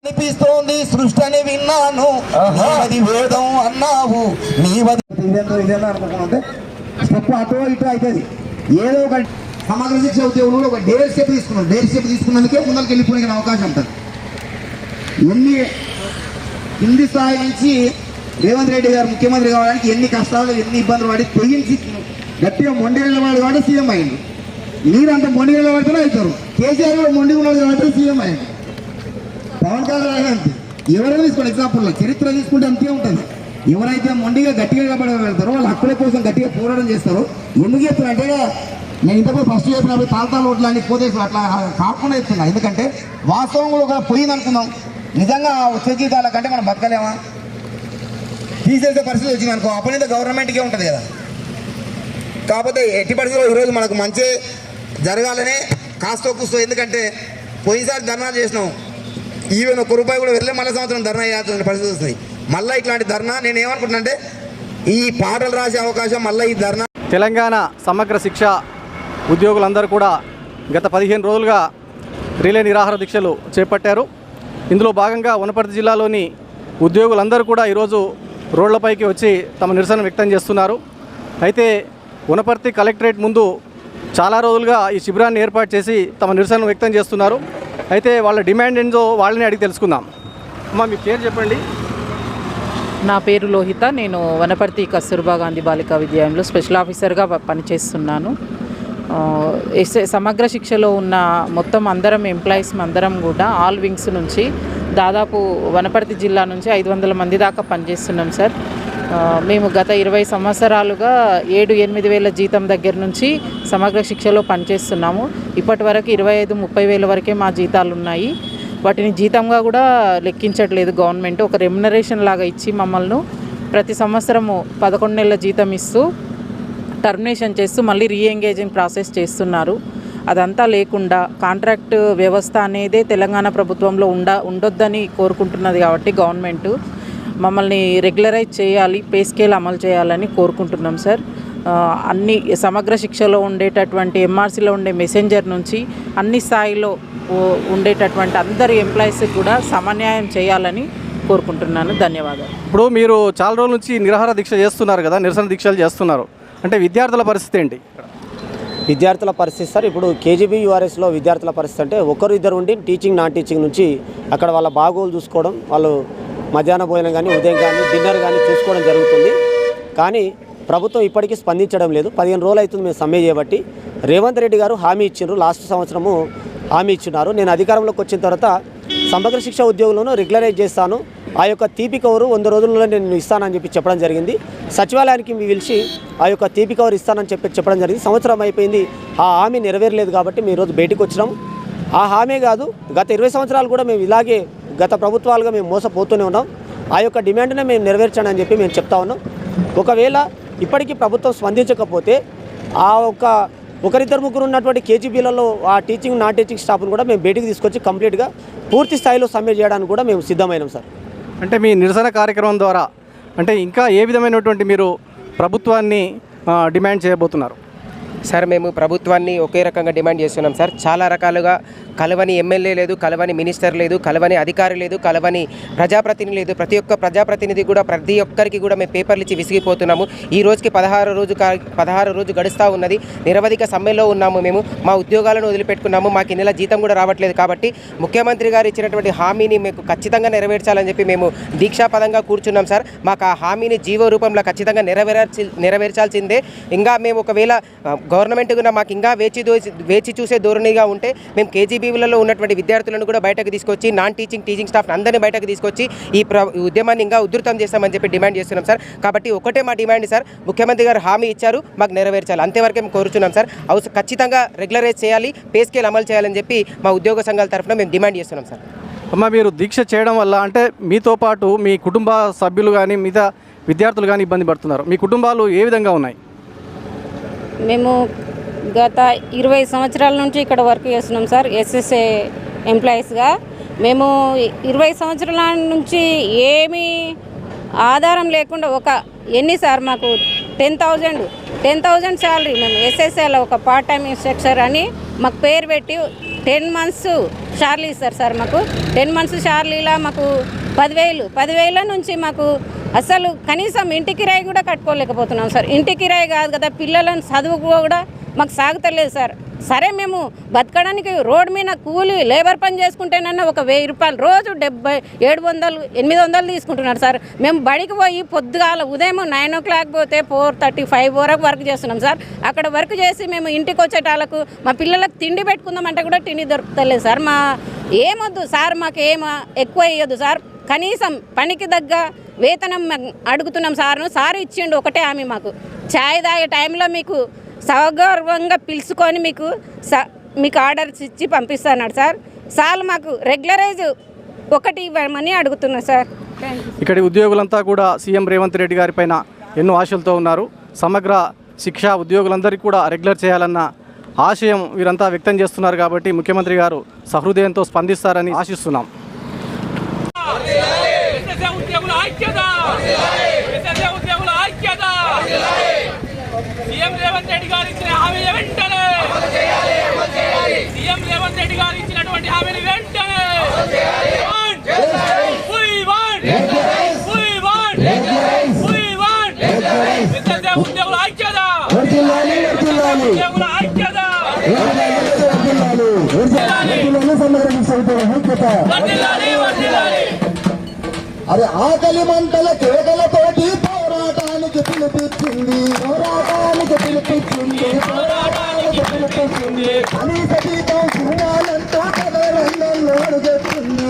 అనిపిస్తోంది సృష్టి అని విన్నాను, అది వేదం అన్నావు నీవది ఇదేందో అనుకుంటే స్టెప్ అటో ఇటో అవుతుంది. ఏదో ఒక సమగ్ర శిక్ష ఉద్యోగంలో ఒక డేర్ స్టెప్ తీసుకున్నాం. డేర్ స్టెప్ తీసుకున్నందుకే ముందరికి వెళ్ళిపోయే అవకాశం ఉంటుంది. ఎన్ని కింది స్థాయి నుంచి రేవంత్ రెడ్డి గారు ముఖ్యమంత్రి కావడానికి ఎన్ని కష్టాలు ఎన్ని ఇబ్బందులు పడి తెగించి గట్టిగా మొండి నిలబడి వాడు సీఎం అయ్యిండు. మీరంతా మొండి నిలబడితేనే అవుతారు. కేసీఆర్ కూడా మొండి ఉన్నాడు కాబట్టి సీఎం అయ్యాడు. పవన్ కళ్యాణ్ అంతే. ఎవరైనా తీసుకోండి, ఎగ్జాంపుల్ చరిత్ర తీసుకుంటే అంతే ఉంటుంది. ఎవరైతే మొండిగా గట్టిగా నిలబడి వెళ్తారో వాళ్ళ హక్కుల కోసం గట్టిగా పోరాటం చేస్తారో. ఎందుకు చెప్తున్నా అంటే నేను ఇంతకుముందు ఫస్ట్ చెప్పినప్పుడు తాళతాలు ఓట్లు అన్ని పోతే అట్లా కాకుండా చెప్తున్నా. ఎందుకంటే వాస్తవంలో ఒక పోయింది అనుకుందాం, నిజంగా వచ్చే జీతాల కంటే మనం బతకలేమా? తీసేసే పరిస్థితి వచ్చింది అనుకో, అప్పుడు గవర్నమెంట్కే ఉంటుంది కదా. కాకపోతే ఎట్టి పరిస్థితుల్లో ఈరోజు మనకు మంచి జరగాలనే కాస్తో కూస్తో, ఎందుకంటే పోయినసారి ధర్నా చేసినాం, ఈవెన్ ₹1 కూడా వెళ్ళే మళ్ళీ సంవత్సరం ధర్నా చేయాల్సిన పరిస్థితి వస్తుంది. మళ్ళీ ఇట్లాంటి ధర్నా నేను ఏమనుకుంటున్నా అంటే ఈ పాటలు రాసే అవకాశం మళ్ళీ ఈ ధర్నా. తెలంగాణ సమగ్ర శిక్ష ఉద్యోగులందరూ కూడా గత 15 రోజులుగా రిలే నిరాహార దీక్షలు చేపట్టారు. ఇందులో భాగంగా వనపర్తి జిల్లాలోని ఉద్యోగులందరూ కూడా ఈరోజు రోడ్లపైకి వచ్చి తమ నిరసన వ్యక్తం చేస్తున్నారు. అయితే వనపర్తి కలెక్టరేట్ ముందు చాలా రోజులుగా ఈ శిబిరాన్ని ఏర్పాటు చేసి తమ నిరసన వ్యక్తం చేస్తున్నారు. అయితే వాళ్ళ డిమాండ్ ఏంటో వాళ్ళని అడిగి తెలుసుకుందాం. అమ్మా, మీ పేరు చెప్పండి. నా పేరు లోహిత. నేను వనపర్తి కస్తూర్బా గాంధీ బాలికా విద్యాలయంలో స్పెషల్ ఆఫీసర్గా పనిచేస్తున్నాను. సమగ్ర శిక్షలో ఉన్న మొత్తం అందరం ఎంప్లాయీస్ అందరం కూడా ఆల్ వింగ్స్ నుంచి దాదాపు వనపర్తి జిల్లా నుంచి 500 మంది దాకా పనిచేస్తున్నాం సార్. మేము గత 20 సంవత్సరాలుగా 7-8 వేల జీతం దగ్గర నుంచి సమగ్ర శిక్షలో పనిచేస్తున్నాము. ఇప్పటి వరకు 25-30 వేల వరకే మా జీతాలు ఉన్నాయి. వాటిని జీతంగా కూడా లెక్కించట్లేదు గవర్నమెంట్. ఒక రెమ్యునరేషన్ లాగా ఇచ్చి మమ్మల్ని ప్రతి సంవత్సరము 11 నెలల జీతం ఇస్తూ టర్మినేషన్ చేస్తూ మళ్ళీ రీఎంగేజింగ్ ప్రాసెస్ చేస్తున్నారు. అదంతా లేకుండా కాంట్రాక్ట్ వ్యవస్థ అనేదే తెలంగాణ ప్రభుత్వంలో ఉండొద్దని కోరుకుంటున్నది. కాబట్టి గవర్నమెంట్ మమ్మల్ని రెగ్యులరైజ్ చేయాలి, పే స్కేల్ అమలు చేయాలని కోరుకుంటున్నాం సార్. అన్ని సమగ్ర శిక్షలో ఉండేటటువంటి ఎంఆర్సీలో ఉండే మెసెంజర్ నుంచి అన్ని స్థాయిలో ఉండేటటువంటి అందరి ఎంప్లాయీస్కి కూడా సమన్యాయం చేయాలని కోరుకుంటున్నాను. ధన్యవాదాలు. ఇప్పుడు మీరు చాలా రోజుల నుంచి నిరాహార దీక్ష చేస్తున్నారు కదా, నిరసన దీక్షలు చేస్తున్నారు, అంటే విద్యార్థుల పరిస్థితి ఏంటి? విద్యార్థుల పరిస్థితి సార్, ఇప్పుడు కేజీబీ యూఆర్ఎస్లో విద్యార్థుల పరిస్థితి అంటే ఒకరు ఇద్దరు ఉండి టీచింగ్ నాన్ టీచింగ్ నుంచి అక్కడ వాళ్ళ బాగోలు చూసుకోవడం, వాళ్ళు మధ్యాహ్న భోజనం కానీ ఉదయం కానీ డిన్నర్ కానీ చూసుకోవడం జరుగుతుంది. కానీ ప్రభుత్వం ఇప్పటికీ స్పందించడం లేదు. 15 రోజులు అవుతుంది మేము సమ్మె చేయబట్టి. రేవంత్ రెడ్డి గారు హామీ ఇచ్చిండ్రు, లాస్ట్ సంవత్సరము హామీ ఇచ్చున్నారు. నేను అధికారంలోకి వచ్చిన తర్వాత సమగ్ర శిక్ష ఉద్యోగులను రెగ్యులరైజ్ చేస్తాను, ఆ యొక్క తీపి కవరు 100 రోజుల్లో నేను ఇస్తానని చెప్పడం జరిగింది. సచివాలయానికి పిలిచి ఆ యొక్క తీపి కవర్ ఇస్తానని చెప్పడం జరిగింది. సంవత్సరం అయిపోయింది, ఆ హామీ నెరవేరలేదు. కాబట్టి మేము ఈరోజు బయటకు వచ్చినాం. ఆ హామీ కాదు, గత 20 సంవత్సరాలు కూడా మేము ఇలాగే గత ప్రభుత్వాలుగా మేము మోసపోతూనే ఉన్నాం. ఆ యొక్క డిమాండ్నే మేము నెరవేర్చాను అని చెప్పి మేము చెప్తా ఉన్నాం. ఒకవేళ ఇప్పటికీ ప్రభుత్వం స్పందించకపోతే ఆ ఒకరిద్దరు ముగ్గురు ఉన్నటువంటి కేజీబీలలో ఆ టీచింగ్ నాన్ టీచింగ్ స్టాఫ్ను కూడా మేము బయటికి తీసుకొచ్చి కంప్లీట్గా పూర్తి స్థాయిలో సమ్మె చేయడానికి కూడా మేము సిద్ధమైనాం సార్. అంటే మీ నిరసన కార్యక్రమం ద్వారా అంటే ఇంకా ఏ విధమైనటువంటి మీరు ప్రభుత్వాన్ని డిమాండ్ చేయబోతున్నారు? సార్, మేము ప్రభుత్వాన్ని ఒకే రకంగా డిమాండ్ చేస్తున్నాం సార్. చాలా రకాలుగా కలవని ఎమ్మెల్యే లేదు, కలవని మినిస్టర్ లేదు, కలవని అధికారి లేదు, కలవని ప్రజాప్రతినిధి లేదు. ప్రతి ఒక్క ప్రజాప్రతినిధి కూడా ప్రతి ఒక్కరికి కూడా మేము పేపర్లు ఇచ్చి విసిగిపోతున్నాము. ఈ రోజుకి 16 రోజు గడుస్తూ ఉన్నది. నిరవధిక సమ్మెలో ఉన్నాము. మేము మా ఉద్యోగాలను వదిలిపెట్టుకున్నాము. మాకు ఈ నెల జీతం కూడా రావట్లేదు. కాబట్టి ముఖ్యమంత్రి గారు ఇచ్చినటువంటి హామీని మీకు ఖచ్చితంగా నెరవేర్చాలని చెప్పి మేము దీక్షాపదంగా కూర్చున్నాం సార్. మాకు ఆ హామీని జీవో రూపంలో ఖచ్చితంగా నెరవేర్చాల్సిందే. ఇంకా మేము ఒకవేళ గవర్నమెంట్ కూడా మాకు ఇంకా వేచి చూసే ధోరణిగా ఉంటే మేము కేజీబీలలో ఉన్నటువంటి విద్యార్థులను కూడా బయటకు తీసుకొచ్చి నాన్ టీచింగ్ స్టాఫ్ అందరినీ బయటకు తీసుకొచ్చి ఈ ఉద్యమాన్ని ఇంకా ఉధృతం చేస్తామని చెప్పి డిమాండ్ చేస్తున్నాం సార్. కాబట్టి ఒకటే మా డిమాండ్ సార్, ముఖ్యమంత్రి గారు హామీ ఇచ్చారు, మాకు నెరవేర్చాలి, అంతేవరకే మేము కోరుచున్నాం సార్. ఖచ్చితంగా రెగ్యులరైజ్ చేయాలి, పే స్కేల్ అమలు చేయాలని చెప్పి మా ఉద్యోగ సంఘాల తరఫున మేము డిమాండ్ చేస్తున్నాం సార్. అమ్మ, మీరు దీక్ష చేయడం వల్ల అంటే మీతో పాటు మీ కుటుంబ సభ్యులు కానీ మిగతా విద్యార్థులు కానీ ఇబ్బంది పడుతున్నారు. మీ కుటుంబాలు ఏ విధంగా ఉన్నాయి? మేము గత 20 సంవత్సరాల నుంచి ఇక్కడ వర్క్ చేస్తున్నాం సార్, ఎస్ఎస్ఏ ఎంప్లాయీస్గా. మేము 20 సంవత్సరాల నుంచి ఏమీ ఆధారం లేకుండా ఎన్ని సార్ మాకు 10,000 శాలరీ, మేము ఎస్ఎస్ఏలో ఒక పార్ట్ టైం ఇన్స్ట్రక్టర్ అని మాకు పేరు పెట్టి 10 మంత్స్ షార్లీ ఇస్తారు సార్ మాకు. 10 మంత్స్ షార్లీలా మాకు 10,000 నుంచి మాకు అసలు కనీసం ఇంటి కిరాయి కూడా కట్టుకోలేకపోతున్నాం సార్. ఇంటి కిరాయి కాదు కదా, పిల్లలను చదువు కూడా మాకు సాగుతలేదు సార్. సరే మేము బతకడానికి రోడ్డు మీద కూలి లేబర్ పని చేసుకుంటేనన్నా ఒక 1,000 రూపాయలు రోజు 700 800 తీసుకుంటున్నారు సార్. మేము బడికి పోయి పొద్దుగాల ఉదయం 9 o'clock పోతే 4:35 వరకు వర్క్ చేస్తున్నాం సార్. అక్కడ వర్క్ చేసి మేము ఇంటికి వచ్చేటాలకు మా పిల్లలకు తిండి పెట్టుకుందామంటే కూడా తిండి దొరుకుతలేదు సార్. మా ఏమొద్దు సార్, మాకు ఎక్కువ ఇవ్వద్దు సార్, కనీసం పనికి తగ్గ వేతనం అడుగుతున్నాం సార్ను. సార్ ఇచ్చిండు ఒకటే హామీ మాకు, ఛాయ్ తాగే టైంలో మీకు సగౌరవంగా పిలుచుకొని మీకు ఆర్డర్స్ ఇచ్చి పంపిస్తున్నాడు సార్ మాకు రెగ్యులరైజ్ ఒకటి ఇవ్వమని అడుగుతున్నా సార్. ఇక్కడి ఉద్యోగులంతా కూడా సీఎం రేవంత్ రెడ్డి గారి పైన ఎన్నో ఆశలతో ఉన్నారు. సమగ్ర శిక్ష ఉద్యోగులందరికీ కూడా రెగ్యులర్ చేయాలన్న ఆశయం వీరంతా వ్యక్తం చేస్తున్నారు. కాబట్టి ముఖ్యమంత్రి గారు సహృదయంతో స్పందిస్తారని ఆశిస్తున్నాం. సీఎం రేవంత్ రెడ్డి గారు ఇచ్చిన హామీలు వెంటనే, సీఎం రేవంత్ రెడ్డి గారు ఇచ్చినటువంటి హామీలు వెంటనే ఉద్యోగుల ఐక్యత, ఉద్యోగుల ఐక్యత. అరే ఆకలి మంటల కేకలతోటి పోరాటానికి పిలిపించింది, కనీస జీతం చూడాలంటూ కథరంగంలో అడుగెట్టింది,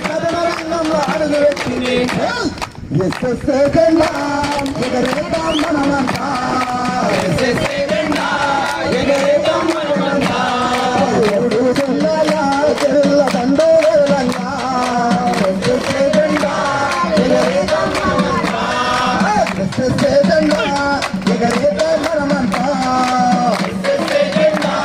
కథరంగంలో అడుగుపెట్టింది. ఎస్ఎస్ఏ జెండా ఎగరేద్దాం మనమంతా, ఎస్ఎస్ఏ జెండా ఎగరేద్దాం మనమంతా. ఎరుడు జెండాల చెరుల దండోలంగా, ఎస్ఎస్ఏ జెండా ఎగరేద్దాం మనమంతా, ఎస్ఎస్ఏ జెండా ఎగరేద్దాం మనమంతా, ఎస్ఎస్ఏ జెండా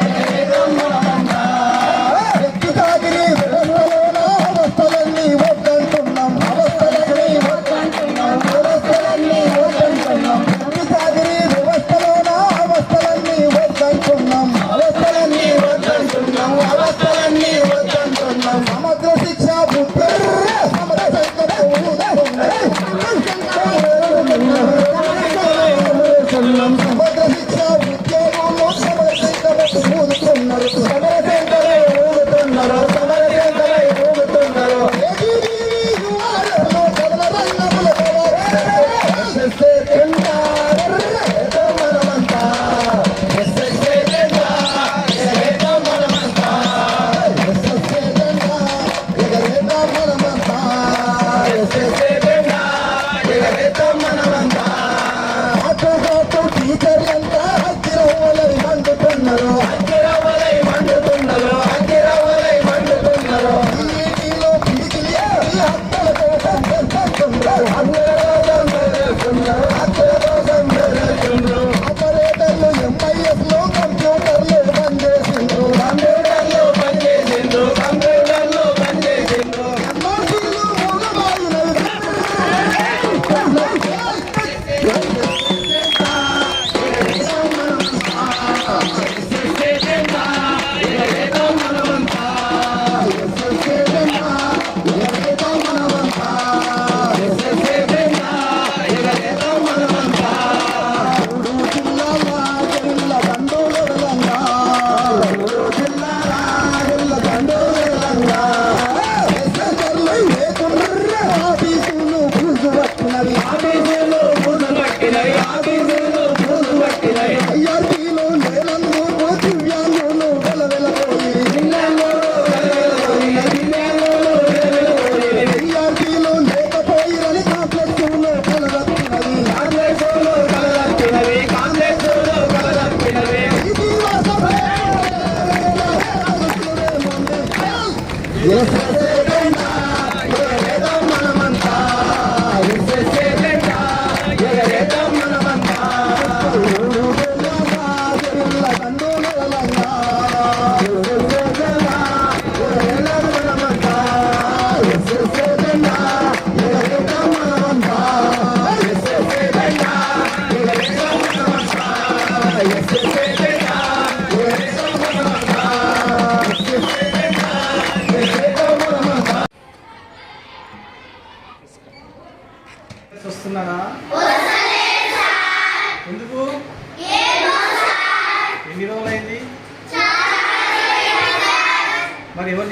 ఎగరేద్దాం మనమంతా. ఎత్తు సాగిరి వ్యవస్థలోన అవస్థలన్నీ వద్దంటున్నాం, అవస్థలన్నీ వద్దంటున్నాం, వ్యవస్థలన్నీ వద్దంటున్నాం. ఎత్తు సాగిరి వ్యవస్థలోన అవస్థలన్నీ వద్దంటున్నాం, అవస్థలన్నీ వద్దంటున్నాం, అవస్థలన్నీ వద్దంటున్నాం. సమగ్ర శిక్ష బుద్ధి సమర సంకట సమగ్ర శిక్ష ఉద్యోగులు సమర సంకట ఊరుతున్నారు, సమర సంకట ఊరుతున్నారు, సమర సంకట ఊరుతున్నారు. మనమంతా ఎస్ఎస్ఏ జెండా ఎగరేద్దాం మనమంతా, ఎస్ఎస్ఏ జెండా ఎగరేద్దాం మనమంతా, ఎస్ఎస్ఏ జెండా ఎగరేద్దాం మనమంతా. ఆటోపాటు టీచర్లంతా అగ్గిరవ్వలై మండుతున్నారు, అగ్గిరవ్వలై మండుతున్నారు, అగ్గిరవ్వలై మండుతున్నారు. ఈటీలో పిడికిలి హక్కుల కోసం చేస్తున్నారు, హక్కుల కోసం చేస్తున్నారు, హక్కుల కోసం చేస్తున్నారు. ఆపరేటర్లు ఎంఐఎస్ లో కంప్యూటర్లు బంద్ చేసిండ్రు, కంప్యూటర్లు బంద్ చేసిండ్రు, కంప్యూటర్లు బంద్ చేసిండ్రు. ఎంఆర్సీలు మూగబారినవి.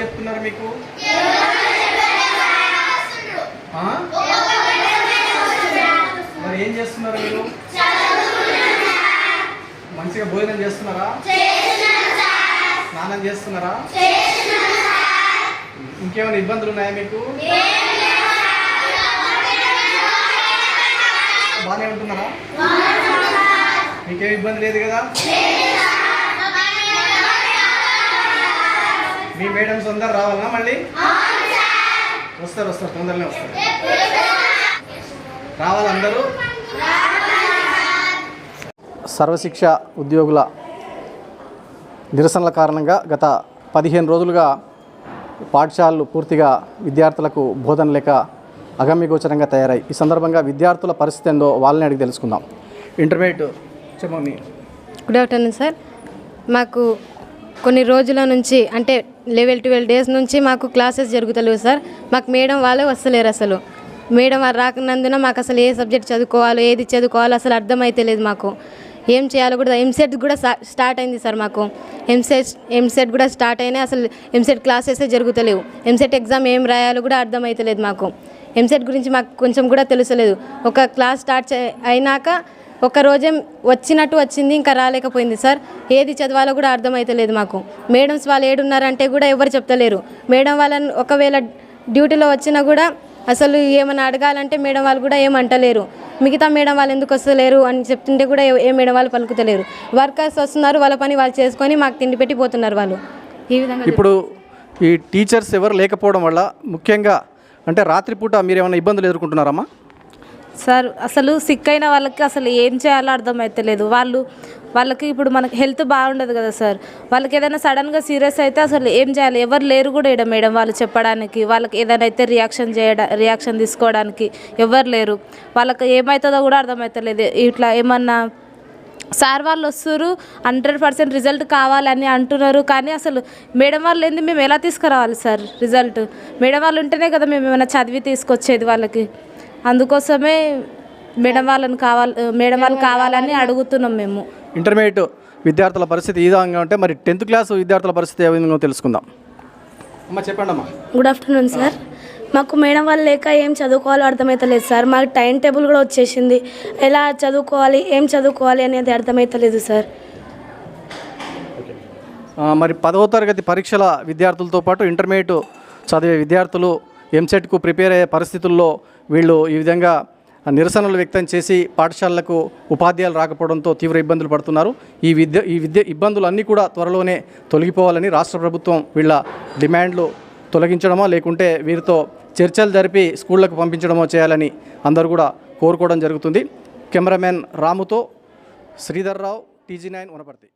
చెప్తున్నారు మీకు? ఆ? మరి ఏం చేస్తున్నారు మీరు? మంచిగా భోజనం చేస్తున్నారా? స్నానం చేస్తున్నారా? ఇంకేమైనా ఇబ్బందులు ఉన్నాయా మీకు? బాగానే ఉంటున్నారా? మీకేం ఇబ్బంది లేదు కదా? మీ మేడమ్స్ అందరు రావాలన్నా మళ్ళీ? వస్తారు తొందరనే వస్తారు. రావాలి అందరూ. సర్వశిక్ష ఉద్యోగుల నిరసనల కారణంగా గత 15 రోజులుగా పాఠశాలలు పూర్తిగా విద్యార్థులకు బోధన లేక అగమ్యగోచరంగా తయారై ఈ సందర్భంగా విద్యార్థుల పరిస్థితి ఏందో వాళ్ళని అడిగి తెలుసుకుందాం. ఇంటర్మీడియట్ చెప్పండి. Good afternoon sir. మాకు కొన్ని రోజుల నుంచి అంటే 11-12 డేస్ నుంచి మాకు క్లాసెస్ జరుగుతలేవు సార్. మాకు మేడం వాళ్ళే వస్తలేరు. అసలు మేడం వారు రాకున్నందున మాకు అసలు ఏ సబ్జెక్ట్ చదువుకోవాలో ఏది చదువుకోవాలో అసలు అర్థమైతే లేదు. మాకు ఏం చేయాలో కూడా ఎంసెట్ కూడా స్టార్ట్ అయింది సార్. మాకు ఎంసెట్ కూడా స్టార్ట్ అయినాయి. అసలు ఎంసెట్ క్లాసెసే జరుగుతలేవు. ఎంసెట్ ఎగ్జామ్ ఏం రాయాలో కూడా అర్థమైతే లేదు. మాకు ఎంసెట్ గురించి మాకు కొంచెం కూడా తెలుసలేదు. ఒక క్లాస్ స్టార్ట్ అయినాక ఒక రోజే వచ్చినట్టు వచ్చింది, ఇంకా రాలేకపోయింది సార్. ఏది చదవాలో కూడా అర్థమైతే లేదు. మాకు మేడమ్స్ వాళ్ళు ఏడున్నారంటే కూడా ఎవరు చెప్తలేరు. మేడం వాళ్ళని ఒకవేళ డ్యూటీలో వచ్చినా కూడా అసలు ఏమైనా అడగాలంటే మేడం వాళ్ళు కూడా ఏమంటలేరు. మిగతా మేడం వాళ్ళు ఎందుకు వస్తలేరు అని చెప్తుంటే కూడా ఏ మేడం వాళ్ళు పలుకుతలేరు. వర్కర్స్ వస్తున్నారు, వాళ్ళ పని వాళ్ళు చేసుకొని మాకు తిండి పెట్టి పోతున్నారు వాళ్ళు. ఈ విధంగా ఇప్పుడు ఈ టీచర్స్ ఎవరు లేకపోవడం వల్ల ముఖ్యంగా అంటే రాత్రిపూట మీరు ఏమైనా ఇబ్బందులు ఎదుర్కొంటున్నారమ్మా? సార్ అసలు సిక్ అయిన వాళ్ళకి అసలు ఏం చేయాలో అర్థమవుతలేదు. వాళ్ళకి ఇప్పుడు మనకి హెల్త్ బాగుండదు కదా సార్. వాళ్ళకి ఏదైనా సడన్గా సీరియస్ అయితే అసలు ఏం చేయాలి? ఎవరు లేరు కూడా ఇక్కడ మేడం వాళ్ళు చెప్పడానికి. వాళ్ళకి ఏదైనా అయితే రియాక్షన్ తీసుకోవడానికి ఎవరు లేరు. వాళ్ళకి ఏమవుతుందో కూడా అర్థమవుతలేదు. ఇట్లా ఏమన్నా సార్ వాళ్ళు వస్తారు 100% రిజల్ట్ కావాలని అంటున్నారు. కానీ అసలు మేడం వాళ్ళు ఏంది, మేము ఎలా తీసుకురావాలి సార్ రిజల్ట్? మేడం వాళ్ళు ఉంటేనే కదా మేము ఏమైనా చదివి తీసుకొచ్చేది వాళ్ళకి. అందుకోసమే మేడం వాళ్ళు కావాలని అడుగుతున్నాం మేము. ఇంటర్మీడియట్ విద్యార్థుల పరిస్థితి ఈ విధంగా ఉంటే మరి 10th క్లాస్ విద్యార్థుల పరిస్థితి ఏ విధంగా తెలుసుకుందాం. అమ్మ చెప్పండి అమ్మా. Good afternoon sir. మాకు మేడం వాళ్ళు లేక ఏం చదువుకోవాలో అర్థమవుతలేదు సార్. మాకు టైం టేబుల్ కూడా వచ్చేసింది. ఎలా చదువుకోవాలి, ఏం చదువుకోవాలి అనేది అర్థమవుతలేదు సార్. మరి 10వ తరగతి పరీక్షల విద్యార్థులతో పాటు ఇంటర్మీడియట్ చదివే విద్యార్థులు ఎంసెట్కు ప్రిపేర్ అయ్యే పరిస్థితుల్లో వీళ్ళు ఈ విధంగా నిరసనలు వ్యక్తం చేసి పాఠశాలలకు ఉపాధ్యాయులు రాకపోవడంతో తీవ్ర ఇబ్బందులు పడుతున్నారు. ఈ విద్య ఇబ్బందులు అన్నీ కూడా త్వరలోనే తొలగిపోవాలని రాష్ట్ర ప్రభుత్వం వీళ్ళ డిమాండ్లు తొలగించడమో లేకుంటే వీరితో చర్చలు జరిపి స్కూళ్లకు పంపించడమో చేయాలని అందరూ కూడా కోరుకోవడం జరుగుతుంది. కెమెరామెన్ రాముతో శ్రీధర్రావు, TG9 వనపర్తి.